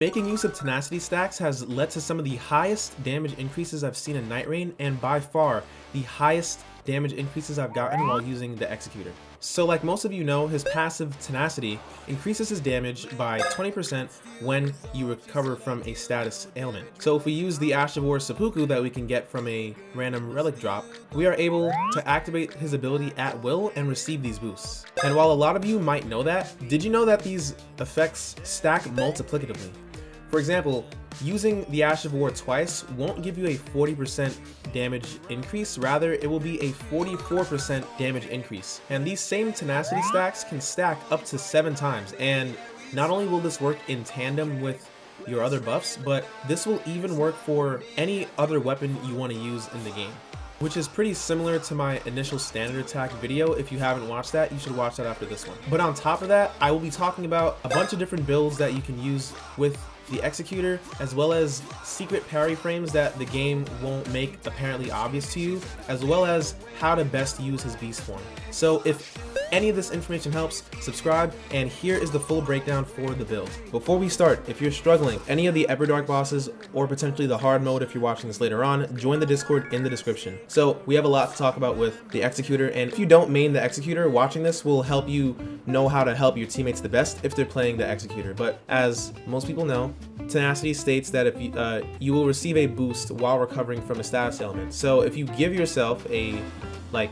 Making use of tenacity stacks has led to some of the highest damage increases I've seen in Nightreign, and by far the highest damage increases I've gotten while using the Executor. So like most of you know, his passive Tenacity increases his damage by 20% when you recover from a status ailment. So if we use the Ash of War seppuku that we can get from a random relic drop, we are able to activate his ability at will and receive these boosts. And while a lot of you might know that, did you know that these effects stack multiplicatively? For example, using the Ash of War twice won't give you a 40% damage increase, rather it will be a 44% damage increase. And these same tenacity stacks can stack up to 7 times, and not only will this work in tandem with your other buffs, but this will even work for any other weapon you want to use in the game, which is pretty similar to my initial standard attack video. If you haven't watched that, you should watch that after this one. But on top of that, I will be talking about a bunch of different builds that you can use with the Executor, as well as secret parry frames that the game won't make apparently obvious to you, as well as how to best use his beast form. So if any of this information helps, subscribe, and here is the full breakdown for the build. Before we start, if you're struggling any of the Everdark bosses, or potentially the hard mode if you're watching this later on, join the Discord in the description. So we have a lot to talk about with the Executor, and if you don't main the Executor, watching this will help you know how to help your teammates the best if they're playing the Executor. But as most people know, Tenacity states that if you will receive a boost while recovering from a status ailment. So if you give yourself a like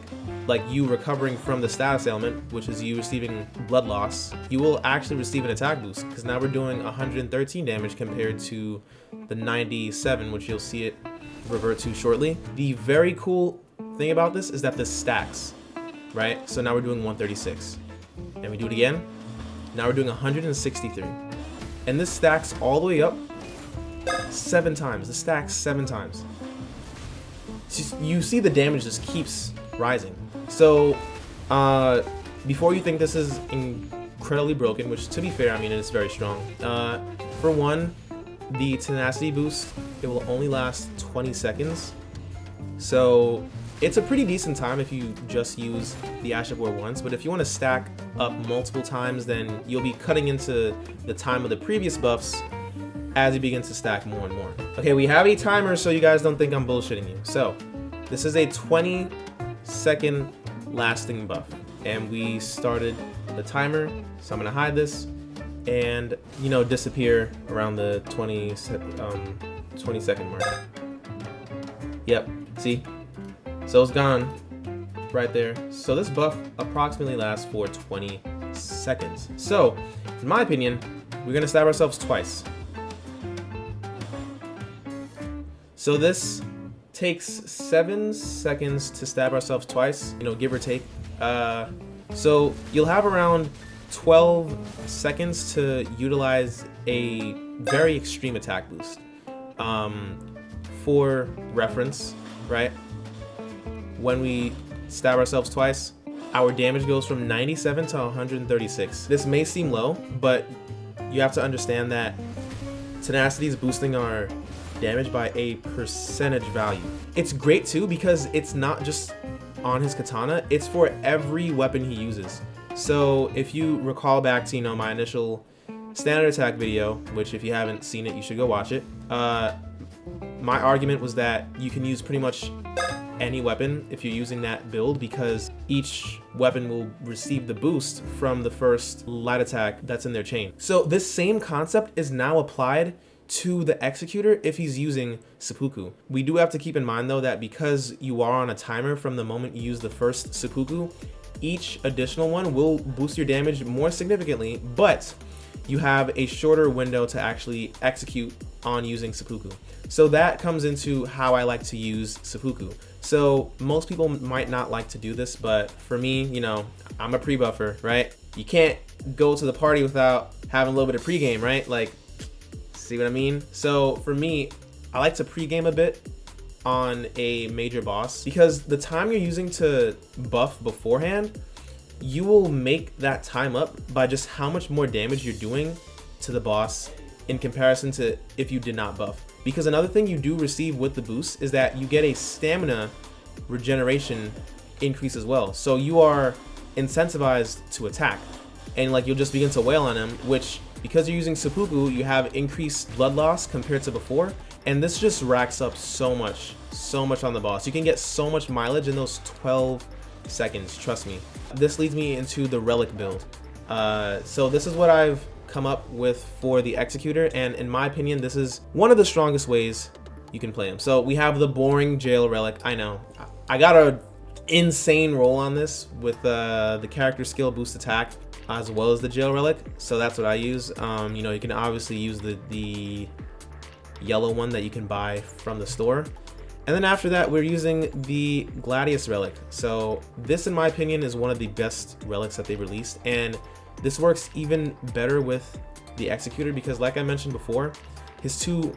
you recovering from the status ailment, which is you receiving blood loss, you will actually receive an attack boost, because now we're doing 113 damage compared to the 97, which you'll see it revert to shortly. The very cool thing about this is that this stacks, right? So now we're doing 136, and we do it again. Now we're doing 163. And this stacks all the way up 7 times. This stacks 7 times. You see the damage just keeps rising. So before you think this is incredibly broken, which to be fair, I mean, it's very strong. For one, the tenacity boost, it will only last 20 seconds. So it's a pretty decent time if you just use the Ash of War once, but if you want to stack up multiple times, then you'll be cutting into the time of the previous buffs as you begin to stack more and more. Okay, we have a timer so you guys don't think I'm bullshitting you. So this is a 20-second lasting buff, and we started the timer, so I'm gonna hide this and, you know, disappear around the 20-second mark. Yep, see? So it's gone right there. So this buff approximately lasts for 20 seconds. So, in my opinion, we're gonna stab ourselves twice. So this takes 7 seconds to stab ourselves twice, you know, give or take. So you'll have around 12 seconds to utilize a very extreme attack boost. For reference, right? When we stab ourselves twice, our damage goes from 97 to 136. This may seem low, but you have to understand that tenacity is boosting our damage by a percentage value. It's great too because it's not just on his katana, it's for every weapon he uses. So if you recall back to, you know, my initial standard attack video, which if you haven't seen it, you should go watch it. My argument was that you can use pretty much any weapon if you're using that build, because each weapon will receive the boost from the first light attack that's in their chain. So this same concept is now applied to the Executor if he's using seppuku. We do have to keep in mind though that because you are on a timer from the moment you use the first seppuku, each additional one will boost your damage more significantly, but you have a shorter window to actually execute on using seppuku. So that comes into how I like to use seppuku. So most people might not like to do this, but for me, you know, I'm a pre-buffer, right? You can't go to the party without having a little bit of pre-game, right? Like, see what I mean? So for me, I like to pre-game a bit on a major boss, because the time you're using to buff beforehand, you will make that time up by just how much more damage you're doing to the boss in comparison to if you did not buff. Because another thing you do receive with the boost is that you get a stamina regeneration increase as well. So you are incentivized to attack, and like you'll just begin to wail on him, which because you're using seppuku, you have increased blood loss compared to before, and this just racks up so much on the boss. You can get so much mileage in those 12 seconds, trust me. This leads me into the relic build. So this is what I've come up with for the Executor, and in my opinion, this is one of the strongest ways you can play him. So we have the boring jail relic. I know I got a insane roll on this with the character skill boost attack as well as the jail relic, so that's what I use. You know, you can obviously use the yellow one that you can buy from the store, and then after that we're using the Gladius relic. So this, in my opinion, is one of the best relics that they've released, and this works even better with the Executor because, like I mentioned before, his two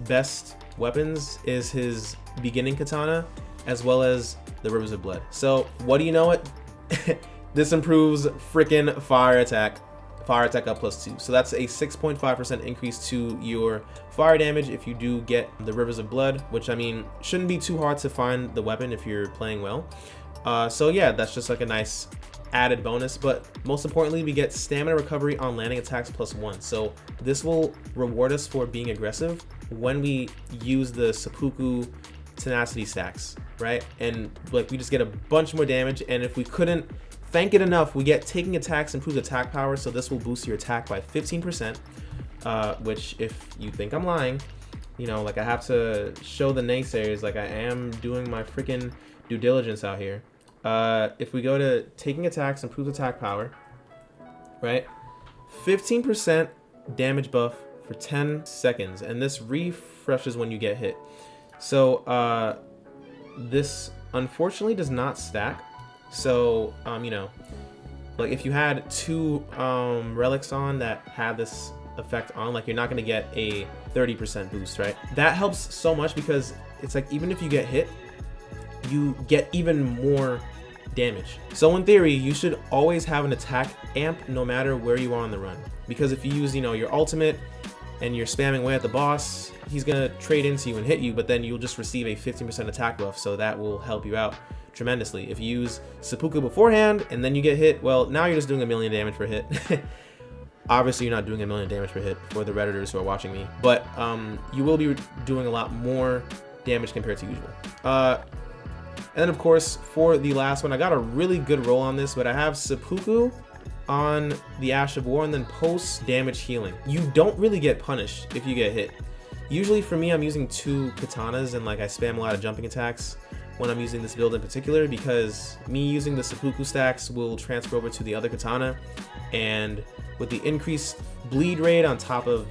best weapons is his beginning katana as well as the Rivers of Blood. So what do you know it? This improves freaking fire attack up +2. So that's a 6.5% increase to your fire damage if you do get the Rivers of Blood, which, I mean, shouldn't be too hard to find the weapon if you're playing well. So yeah, that's just like a nice added bonus, but most importantly, we get stamina recovery on landing attacks +1. So this will reward us for being aggressive when we use the seppuku tenacity stacks, right? And like, we just get a bunch more damage, and if we couldn't thank it enough, we get taking attacks improves attack power, so this will boost your attack by 15%, which, if you think I'm lying, you know, like, I have to show the naysayers, like, I am doing my freaking due diligence out here. If we go to taking attacks improves attack power, right, 15% damage buff for 10 seconds, and this refreshes when you get hit. So this unfortunately does not stack. So you know, like, if you had two relics on that had this effect on, like, you're not going to get a 30% boost, right? That helps so much because it's like, even if you get hit, you get even more damage. So in theory, you should always have an attack amp no matter where you are on the run, because if you use, you know, your ultimate and you're spamming away at the boss, he's gonna trade into you and hit you, but then you'll just receive a 15% attack buff, so that will help you out tremendously. If you use seppuku beforehand and then you get hit, well, now you're just doing 1,000,000 damage per hit. Obviously, you're not doing 1,000,000 damage per hit for the Redditors who are watching me, but you will be doing a lot more damage compared to usual. And then, of course, for the last one, I got a really good roll on this, but I have seppuku on the Ash of War and then post damage healing. You don't really get punished if you get hit. Usually for me, I'm using two katanas, and like, I spam a lot of jumping attacks when I'm using this build in particular, because me using the seppuku stacks will transfer over to the other katana, and with the increased bleed rate on top of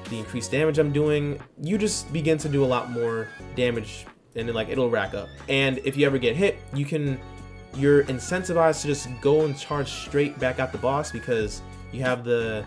the increased damage I'm doing, you just begin to do a lot more damage, and then, like, it'll rack up. And if you ever get hit, you're incentivized to just go and charge straight back at the boss, because you have the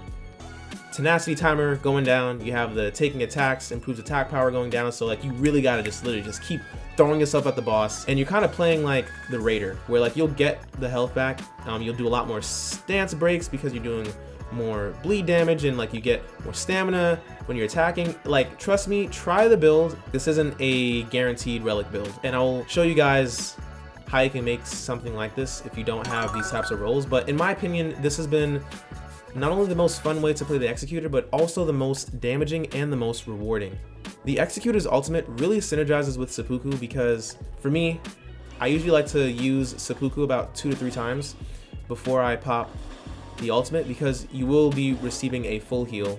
tenacity timer going down, you have the taking attacks improves attack power going down, so like, you really gotta just literally just keep throwing yourself at the boss, and you're kind of playing like the Raider, where like, you'll get the health back, you'll do a lot more stance breaks because you're doing more bleed damage, and like, you get more stamina when you're attacking. Like, trust me, try the build. This isn't a guaranteed relic build, and I'll show you guys how you can make something like this if you don't have these types of rolls. But in my opinion, this has been not only the most fun way to play the Executor, but also the most damaging and the most rewarding. The Executor's ultimate really synergizes with seppuku, because for me, I usually like to use seppuku about 2 to 3 times before I pop the ultimate, because you will be receiving a full heal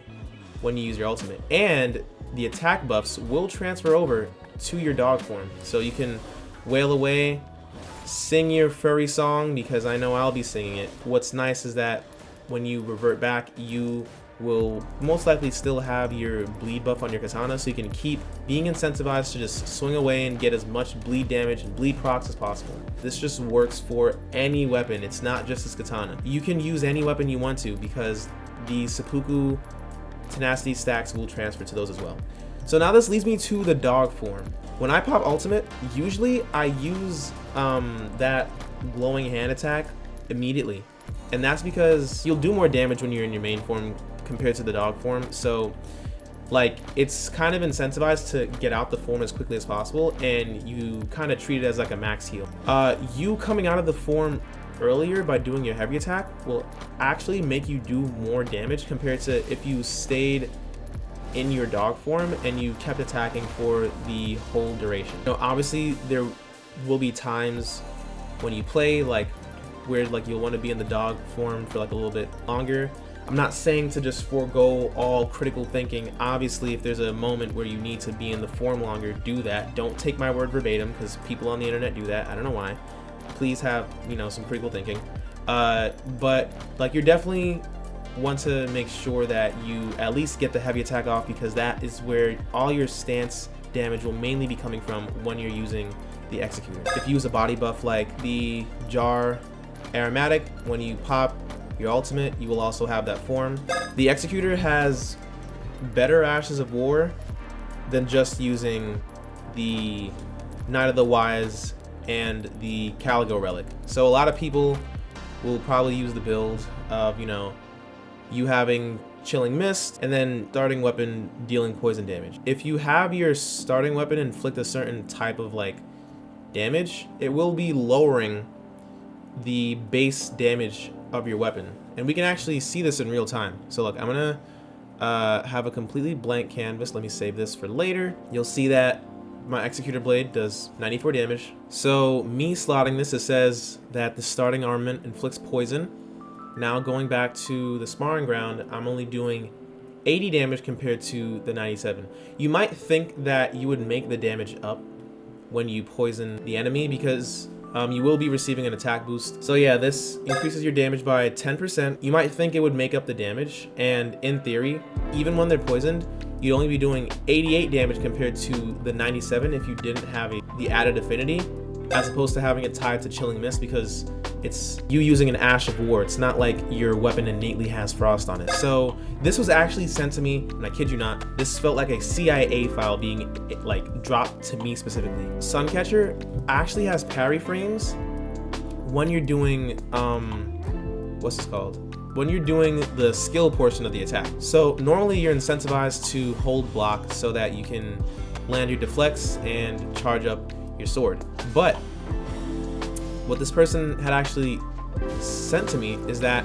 when you use your ultimate, and the attack buffs will transfer over to your dog form, so you can wail away, sing your furry song, because I know I'll be singing it. What's nice is that when you revert back, you will most likely still have your bleed buff on your katana, so you can keep being incentivized to just swing away and get as much bleed damage and bleed procs as possible. This just works for any weapon. It's not just this katana. You can use any weapon you want to, because the seppuku tenacity stacks will transfer to those as well. So now this leads me to the dog form. When I pop ultimate, usually I use that glowing hand attack immediately, and that's because you'll do more damage when you're in your main form compared to the dog form. So like, it's kind of incentivized to get out the form as quickly as possible, and you kind of treat it as like a max heal. You coming out of the form earlier by doing your heavy attack will actually make you do more damage compared to if you stayed in your dog form and you kept attacking for the whole duration. Obviously there will be times when you play like where like you'll want to be in the dog form for like a little bit longer. I'm not saying to just forego all critical thinking. Obviously, if there's a moment where you need to be in the form longer, do that. Don't take my word verbatim, because people on the internet do that. I don't know why. Please have, some critical thinking. But like, you're definitely want to make sure that you at least get the heavy attack off, because that is where all your stance damage will mainly be coming from when you're using the Executor. If you use a body buff like the Jar Aromatic, when you pop your ultimate, you will also have that form. The Executor has better Ashes of War than just using the Knight of the Wise and the Caligo Relic. So a lot of people will probably use the build of, you having Chilling Mist and then starting weapon dealing poison damage. If you have your starting weapon inflict a certain type of like damage, it will be lowering the base damage of your weapon, and we can actually see this in real time. So look, I'm gonna have a completely blank canvas. Let me save this for later. You'll see that my Executor blade does 94 damage. So me slotting this, it says that the starting armament inflicts poison. Now going back to the sparring ground, I'm only doing 80 damage compared to the 97. You might think that you would make the damage up when you poison the enemy, because you will be receiving an attack boost. So yeah, this increases your damage by 10%. You might think it would make up the damage, and in theory, even when they're poisoned, you'd only be doing 88 damage compared to the 97 if you didn't have the added affinity, as opposed to having it tied to Chilling Mist, because it's you using an Ash of War. It's not like your weapon innately has frost on it. So this was actually sent to me, and I kid you not, this felt like a CIA file being like dropped to me specifically. Suncatcher actually has parry frames when you're doing what's this called? When you're doing the skill portion of the attack. So normally you're incentivized to hold block so that you can land your deflects and charge up your sword. But what this person had actually sent to me is that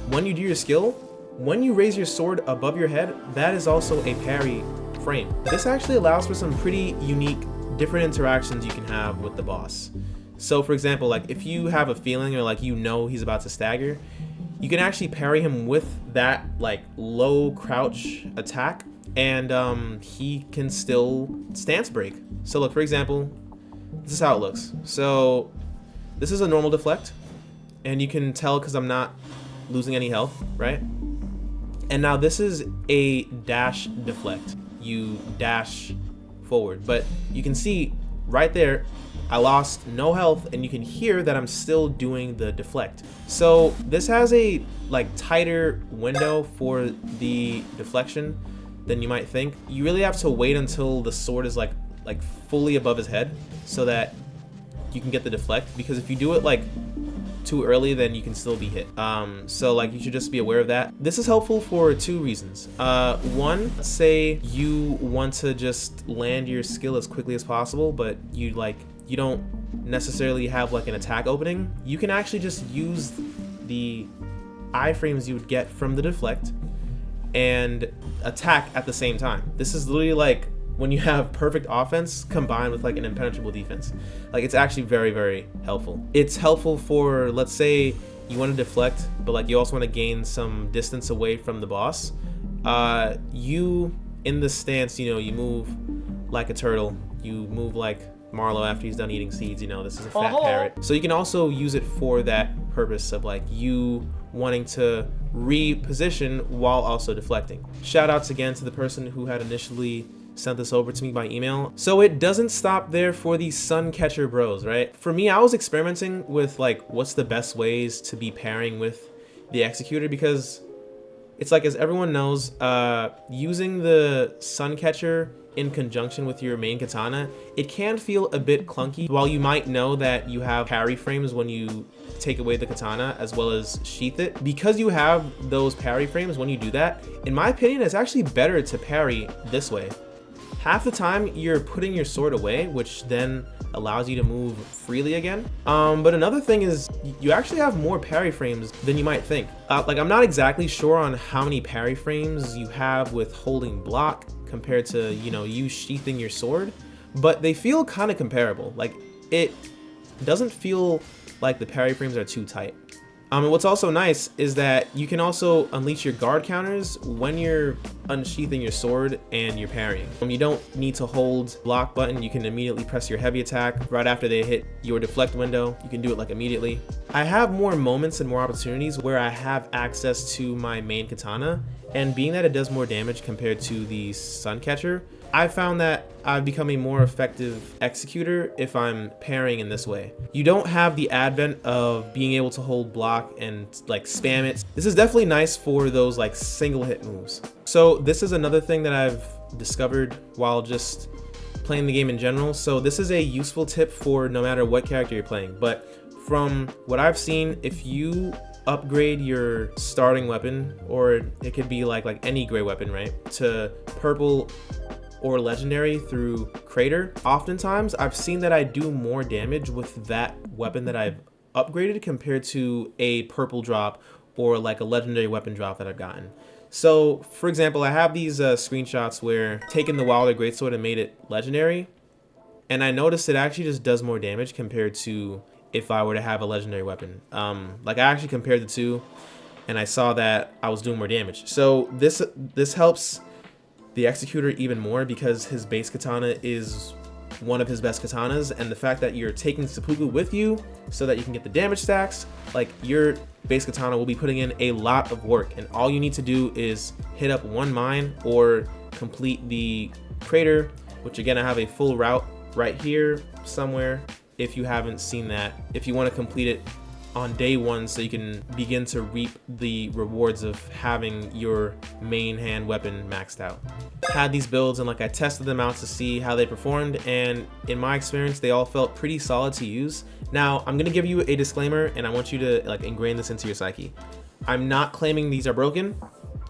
when you do your skill, when you raise your sword above your head, that is also a parry frame. This actually allows for some pretty unique, different interactions you can have with the boss. So for example, like if you have a feeling or like he's about to stagger, you can actually parry him with that like low crouch attack, and he can still stance break. So look, for example, this is how it looks. So this is a normal deflect, and you can tell because I'm not losing any health, right? And now this is a dash deflect. You dash forward, but you can see right there, I lost no health, and you can hear that I'm still doing the deflect. So this has a like tighter window for the deflection than you might think. You really have to wait until the sword is like fully above his head so that you can get the deflect, because if you do it like too early, then you can still be hit. So like you should just be aware of that. This is helpful for two reasons. One, let's say you want to just land your skill as quickly as possible, but you don't necessarily have like an attack opening. You can actually just use the iframes you would get from the deflect and attack at the same time. This is literally like when you have perfect offense combined with like an impenetrable defense. Like it's actually very, very helpful. It's helpful for, let's say you want to deflect, but like you also want to gain some distance away from the boss. You in the stance, you move like a turtle. You move like Marlowe after he's done eating seeds. This is a fat parrot. So you can also use it for that purpose of like you wanting to reposition while also deflecting. Shout outs again to the person who had initially sent this over to me by email. So it doesn't stop there for the Suncatcher bros, right? For me, I was experimenting with like what's the best ways to be pairing with the Executor, because it's like, as everyone knows, using the Suncatcher in conjunction with your main katana, it can feel a bit clunky. While you might know that you have parry frames when you take away the katana as well as sheath it, because you have those parry frames when you do that, in my opinion, it's actually better to parry this way. half the time you're putting your sword away, which then allows you to move freely again. But another thing is you actually have more parry frames than you might think. Like, I'm not exactly sure on how many parry frames you have with holding block compared to, you know, you sheathing your sword, but they feel kind of comparable. Like, it doesn't feel like the parry frames are too tight. And what's also nice is that you can also unleash your guard counters when you're unsheathing your sword and you're parrying. You don't need to hold block button. You can immediately press your heavy attack right after they hit your deflect window. You can do it like immediately. I have more moments and more opportunities where I have access to my main katana, and being that it does more damage compared to the Suncatcher, I found that I've become a more effective executor if I'm parrying in this way. You don't have the advent of being able to hold block and like spam it. This is definitely nice for those like single hit moves. So this is another thing that I've discovered while just playing the game in general. So this is a useful tip for no matter what character you're playing. But from what I've seen, if you upgrade your starting weapon, or it could be like any gray weapon, right, to purple or legendary through crater, oftentimes I've seen that I do more damage with that weapon that I've upgraded compared to a purple drop or like a legendary weapon drop that I've gotten. So for example, I have these screenshots where taking the Wilder Greatsword and made it legendary, and I noticed it actually just does more damage compared to if I were to have a legendary weapon. Like, I actually compared the two and I saw that I was doing more damage. So this helps the Executor even more because his base katana is one of his best katanas, and the fact that you're taking seppuku with you so that you can get the damage stacks, like, your base katana will be putting in a lot of work, and all you need to do is hit up one mine or complete the crater, which again, I have a full route right here somewhere if you haven't seen that, if you want to complete it on day one so you can begin to reap the rewards of having your main hand weapon maxed out. Had these builds and like I tested them out to see how they performed, and in my experience they all felt pretty solid to use. Now I'm gonna give you a disclaimer, and I want you to like ingrain this into your psyche. I'm not claiming these are broken.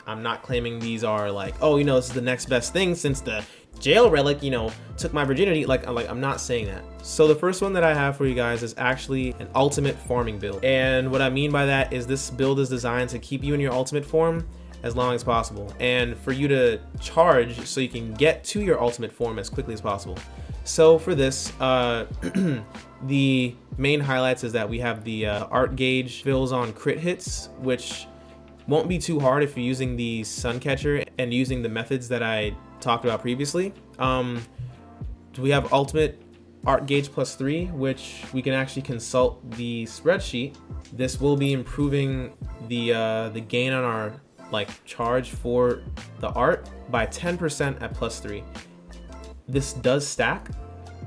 I'm not claiming these are like, oh, you know, this is the next best thing since the jail relic, you know, took my virginity. Like I'm not saying that. So the first one that I have for you guys is actually an ultimate farming build. And what I mean by that is this build is designed to keep you in your ultimate form as long as possible, and for you to charge so you can get to your ultimate form as quickly as possible. So for this, the main highlights is that we have the art gauge fills on crit hits, which won't be too hard if you're using the Suncatcher and using the methods that I talked about previously. We have ultimate art gauge +3, which we can actually consult the spreadsheet. This will be improving the gain on our like charge for the art by 10% at +3. This does stack,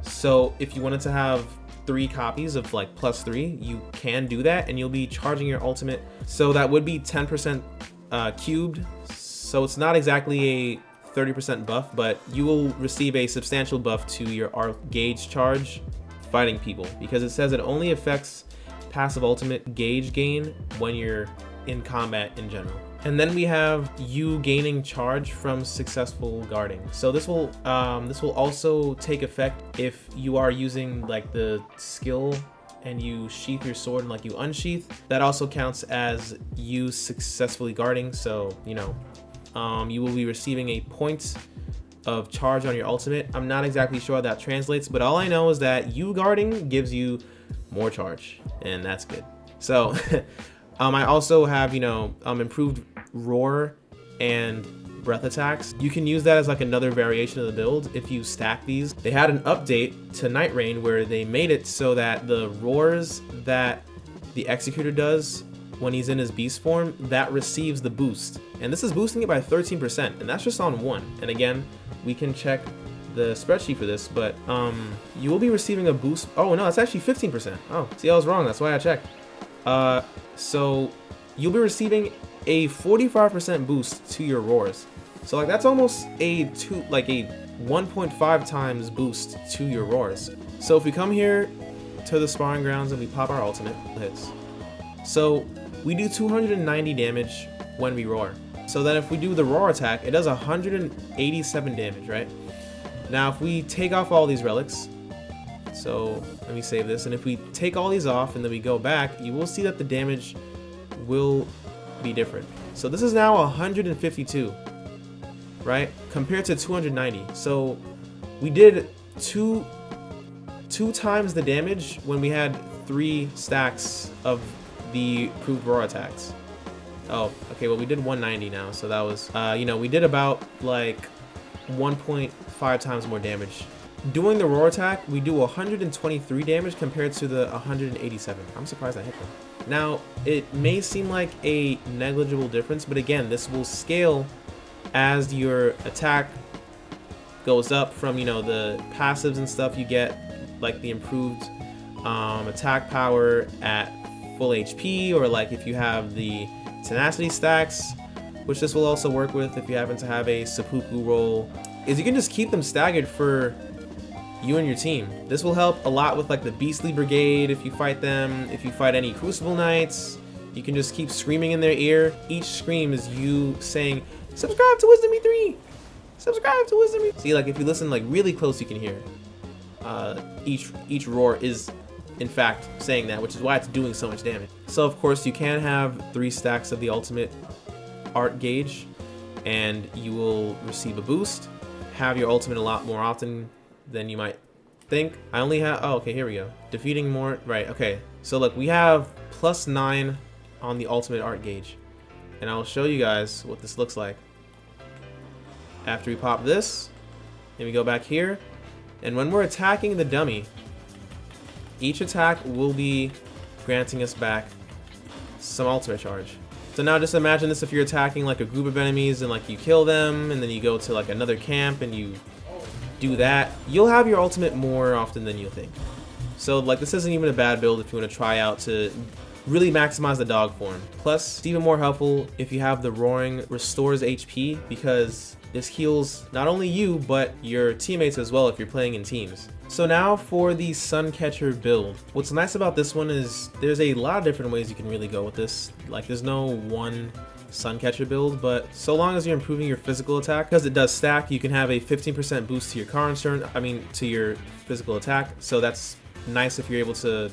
so if you wanted to have 3 copies of like +3, you can do that, and you'll be charging your ultimate. So that would be 10% cubed. So it's not exactly a 30% buff, but you will receive a substantial buff to your art gauge charge fighting people, because it says it only affects passive ultimate gauge gain when you're in combat in general. And then we have you gaining charge from successful guarding. So this will also take effect if you are using like the skill and you sheath your sword and like you unsheath. That also counts as you successfully guarding. So, you know, you will be receiving a point of charge on your ultimate. I'm not exactly sure how that translates, but all I know is that you guarding gives you more charge, and that's good. So I also have, you know, improved roar and breath attacks. You can use that as like another variation of the build if you stack these. They had an update to Nightreign where they made it so that the roars that the Executor does when he's in his beast form, that receives the boost. And this is boosting it by 13%, and that's just on one. And again, we can check the spreadsheet for this, but you will be receiving a boost. Oh no, it's actually 15%. Oh, see, I was wrong, that's why I checked. So you'll be receiving a 45% boost to your roars. So like that's almost a 1.5 times boost to your roars. So if we come here to the sparring grounds and we pop our ultimate hits, so we do 290 damage when we roar. So then if we do the roar attack, it does 187 damage, right? Now if we take off all these relics, so let me save this, and if we take all these off and then we go back, you will see that the damage will be different. So this is now 152, right, compared to 290. So we did two times the damage when we had 3 stacks of the improved roar attacks. Oh, okay, well we did 190 now, so that was, you know, we did about like 1.5 times more damage. Doing the roar attack, we do 123 damage compared to the 187. I'm surprised I hit them. Now, it may seem like a negligible difference, but again, this will scale as your attack goes up from, you know, the passives and stuff you get, like the improved attack power at full HP, or like if you have the tenacity stacks, which this will also work with if you happen to have a seppuku roll, is you can just keep them staggered for you and your team. This will help a lot with like the Beastly Brigade if you fight them. If you fight any Crucible Knights, you can just keep screaming in their ear. Each scream is you saying, subscribe to Wisdom E3! Subscribe to Wisdom E3! See, like if you listen like really close, you can hear each roar is in fact saying that, which is why it's doing so much damage. So of course you can have 3 stacks of the ultimate art gauge and you will receive a boost. Have your ultimate a lot more often than you might think. I only have, oh, okay, here we go. Defeating more, right, okay. So look, we have +9 on the ultimate art gauge. And I'll show you guys what this looks like. After we pop this, and we go back here, and when we're attacking the dummy, each attack will be granting us back some ultimate charge. So now just imagine this if you're attacking like a group of enemies and like you kill them, and then you go to like another camp and you do that, you'll have your ultimate more often than you think. So like this isn't even a bad build if you want to try out to really maximize the dog form. Plus, it's even more helpful if you have the roaring restores HP, because this heals not only you but your teammates as well if you're playing in teams. So now for the Suncatcher build. What's nice about this one is there's a lot of different ways you can really go with this. Like there's no one Suncatcher build, but so long as you're improving your physical attack, because it does stack, you can have a 15% boost to your current turn, to your physical attack. So that's nice if you're able to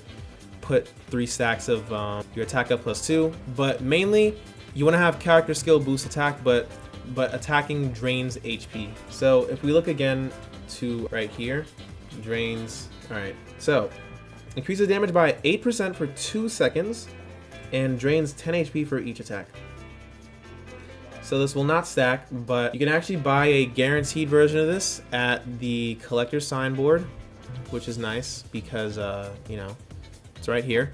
put 3 stacks of your attack up +2. But mainly you want to have character skill boost attack, but attacking drains HP. So if we look again to right here, drains, all right, so increases damage by 8% for 2 seconds and drains 10 HP for each attack. So this will not stack, but you can actually buy a guaranteed version of this at the collector's signboard, which is nice because, you know, it's right here.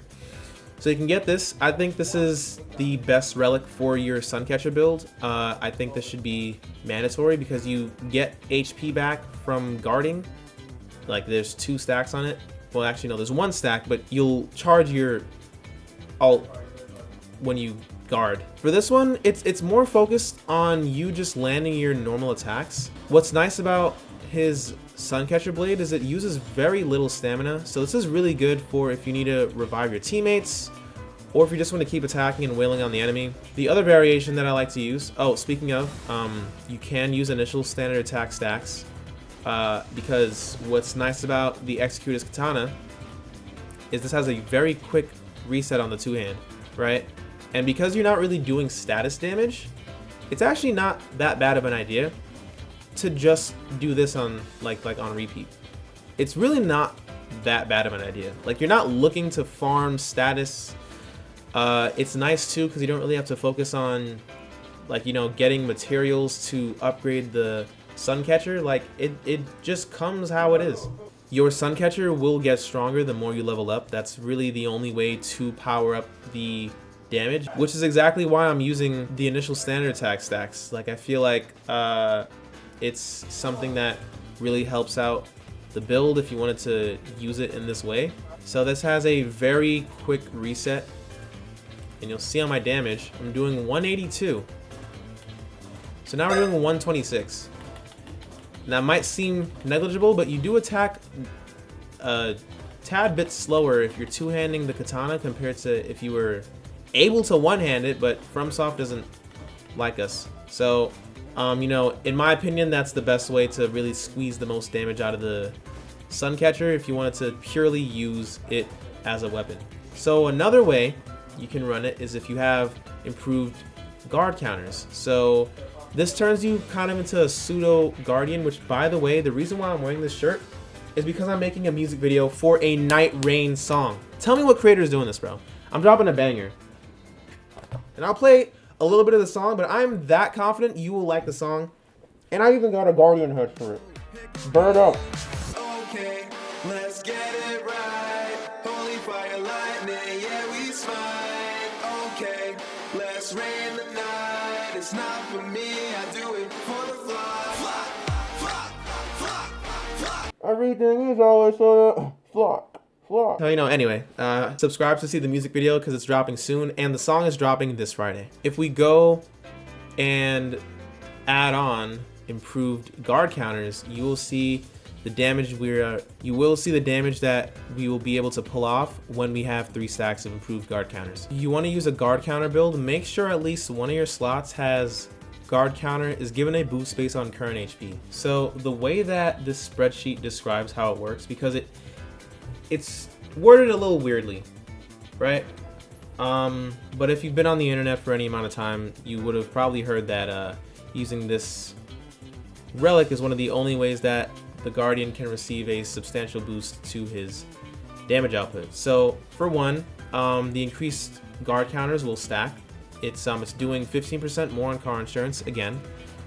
So you can get this. I think this is the best relic for your Suncatcher build. I think this should be mandatory because you get HP back from guarding. Like there's 2 stacks on it. Well, actually no, there's 1 stack, but you'll charge your ult when you guard. For this one, it's more focused on you just landing your normal attacks. What's nice about his Suncatcher blade is it uses very little stamina, so this is really good for if you need to revive your teammates, or if you just want to keep attacking and wailing on the enemy. The other variation that I like to use, oh, speaking of, you can use initial standard attack stacks, because what's nice about the Executor's Katana is this has a very quick reset on the 2-hand, right? And because you're not really doing status damage, it's actually not that bad of an idea to just do this on like on repeat. It's really not that bad of an idea. Like you're not looking to farm status. It's nice too because you don't really have to focus on like, you know, getting materials to upgrade the Suncatcher. Like it just comes how it is. Your Suncatcher will get stronger the more you level up. That's really the only way to power up the damage, which is exactly why I'm using the initial standard attack stacks. Like I feel like it's something that really helps out the build if you wanted to use it in this way. So this has a very quick reset, and you'll see on my damage I'm doing 182. So now we're doing 126. That might seem negligible, but you do attack a tad bit slower if you're 2-handing the katana compared to if you were able to 1-hand it, but FromSoft doesn't like us. So You know, in my opinion, that's the best way to really squeeze the most damage out of the Suncatcher if you wanted to purely use it as a weapon. So another way you can run it is if you have improved guard counters. So this turns you kind of into a pseudo guardian, which, by the way, the reason why I'm wearing this shirt is because I'm making a music video for a Nightreign song. Tell me what creator is doing this, bro. I'm dropping a banger. And I'll play a little bit of the song, but I'm that confident you will like the song. And I even got a guardian hood for it. Bird up. Okay, let's get it right. Holy fire, lightning, yeah, we smite. Okay, let's rain the night. It's not for me, I do it for the fly. Flock, flock, flock, flock. Everything is always so flock. So, you know, anyway, subscribe to see the music video because it's dropping soon, and the song is dropping this Friday. If we go and add on improved guard counters, you will see the damage that we will be able to pull off when we have 3 stacks of improved guard counters. If you want to use a guard counter build, make sure at least one of your slots has guard counter is given a boost based on current HP. So the way that this spreadsheet describes how it works, because it's worded a little weirdly, right? But if you've been on the internet for any amount of time, you would have probably heard that using this relic is one of the only ways that the Guardian can receive a substantial boost to his damage output. So for one, the increased guard counters will stack. It's doing 15% more on car insurance again.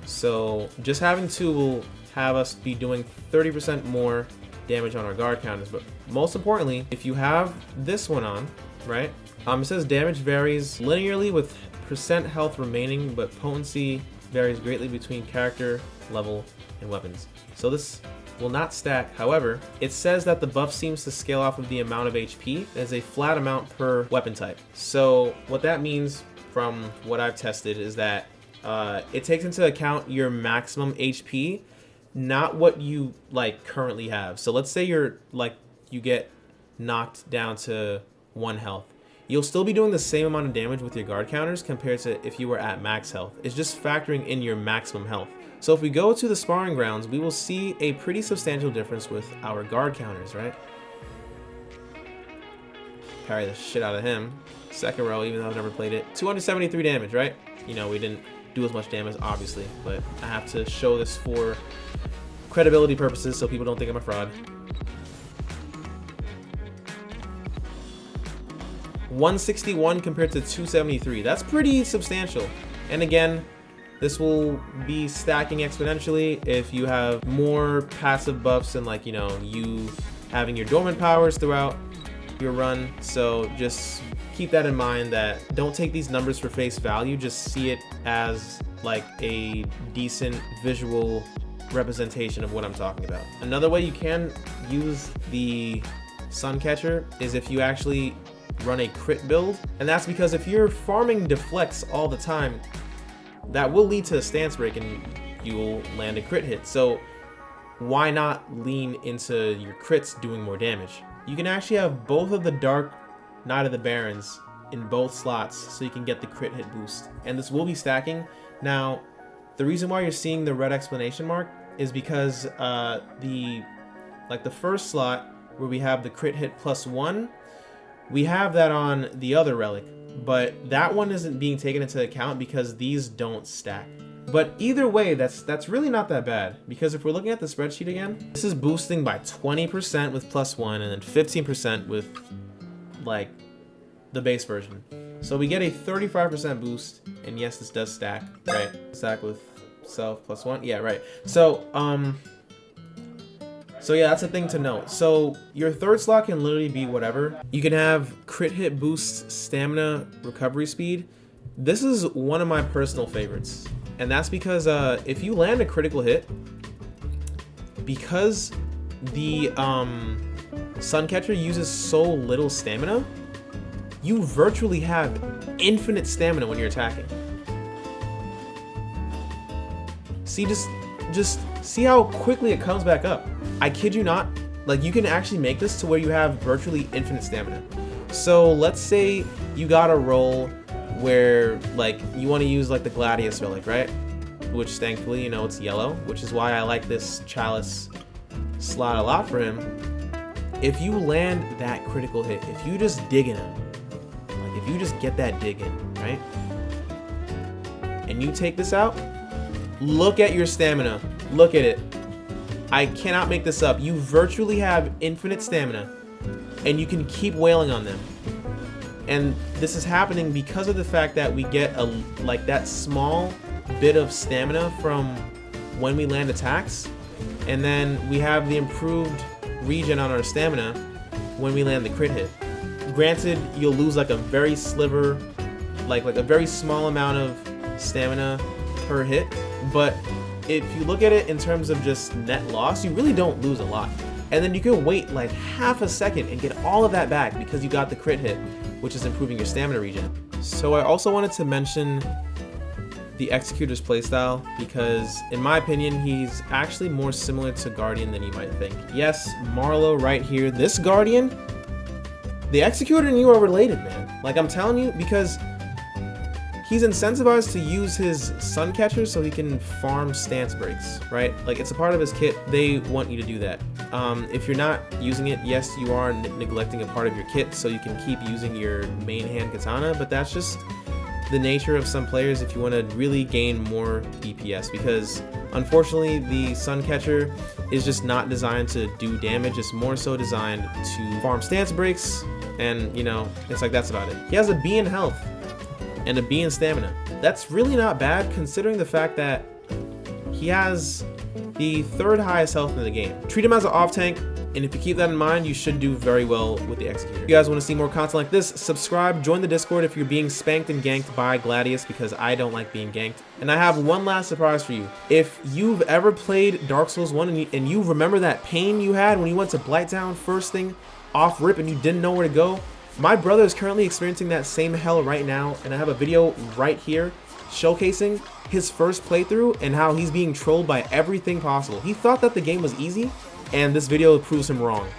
So just having 2 will have us be doing 30% more damage on our guard counters. But most importantly, if you have this one on, right, it says damage varies linearly with percent health remaining, but potency varies greatly between character, level, and weapons. So this will not stack. However, it says that the buff seems to scale off of the amount of HP as a flat amount per weapon type. So what that means from what I've tested is that it takes into account your maximum HP, not what you like currently have. So let's say you get knocked down to 1 health. You'll still be doing the same amount of damage with your guard counters compared to if you were at max health. It's just factoring in your maximum health. So if we go to the sparring grounds, we will see a pretty substantial difference with our guard counters, right? Parry the shit out of him. Second row, even though I've never played it. 273 damage, right? You know, we didn't do as much damage, obviously, but I have to show this for credibility purposes so people don't think I'm a fraud. 161 compared to 273. That's pretty substantial. And again, this will be stacking exponentially if you have more passive buffs and, like, you know, you having your dormant powers throughout your run. So just keep that in mind, that don't take these numbers for face value, just see it as like a decent visual representation of what I'm talking about. Another way you can use the Suncatcher is if you actually run a crit build, and that's because if you're farming deflects all the time, that will lead to a stance break and you will land a crit hit. So why not lean into your crits doing more damage? You can actually have both of the Dark Knight of the Barons in both slots so you can get the crit hit boost, and this will be stacking. Now the reason why you're seeing the red exclamation mark is because the first slot where we have the crit hit +1, we have that on the other relic, but that one isn't being taken into account because these don't stack. But either way, that's really not that bad, because if we're looking at the spreadsheet again, this is boosting by 20% with +1 and then 15% with like the base version. So we get a 35% boost, and yes, this does stack, right? Stack with self +1, yeah, right. So yeah, that's a thing to note. So your third slot can literally be whatever. You can have crit hit boost, stamina, recovery speed. This is one of my personal favorites, and that's because if you land a critical hit, because the Suncatcher uses so little stamina, you virtually have infinite stamina when you're attacking. See, just see how quickly it comes back up. I kid you not, like, you can actually make this to where you have virtually infinite stamina. So let's say you got a roll where, like, you want to use like the Gladius relic, right? which thankfully, you know, it's yellow, which is why I like this Chalice slot a lot for him. If you land that critical hit, if you just dig in him, like if you just get that dig in, right? And you take this out, look at your stamina. Look at it. I cannot make this up. You virtually have infinite stamina, and you can keep wailing on them. And this is happening because of the fact that we get like that small bit of stamina from when we land attacks, and then we have the improved regen on our stamina when we land the crit hit. Granted, you'll lose like a very sliver, like a very small amount of stamina per hit, but if you look at it in terms of just net loss, you really don't lose a lot. And then you can wait like half a second and get all of that back because you got the crit hit, which is improving your stamina regen. So I also wanted to mention the Executor's playstyle because, in my opinion, he's actually more similar to Guardian than you might think. Yes, Marlowe right here, this Guardian, the Executor and you are related, man. Like I'm telling you, because he's incentivized to use his Suncatcher so he can farm stance breaks, right? Like it's a part of his kit. They want you to do that. If you're not using it, yes, you are neglecting a part of your kit so you can keep using your main hand katana, but that's just the nature of some players if you want to really gain more DPS, because unfortunately the Suncatcher is just not designed to do damage. It's more so designed to farm stance breaks, and you know, it's like that's about it. He has a B in health and a B in stamina. That's really not bad considering the fact that he has the 3rd highest health in the game. Treat him as an off tank, and if you keep that in mind, you should do very well with the Executor. If you guys want to see more content like this, subscribe, join the Discord if you're being spanked and ganked by Gladius, because I don't like being ganked. And I have one last surprise for you. If you've ever played Dark Souls 1 and you remember that pain you had when you went to Blighttown first thing off rip and you didn't know where to go, my brother is currently experiencing that same hell right now, and I have a video right here showcasing his first playthrough and how he's being trolled by everything possible. He thought that the game was easy, and this video proves him wrong.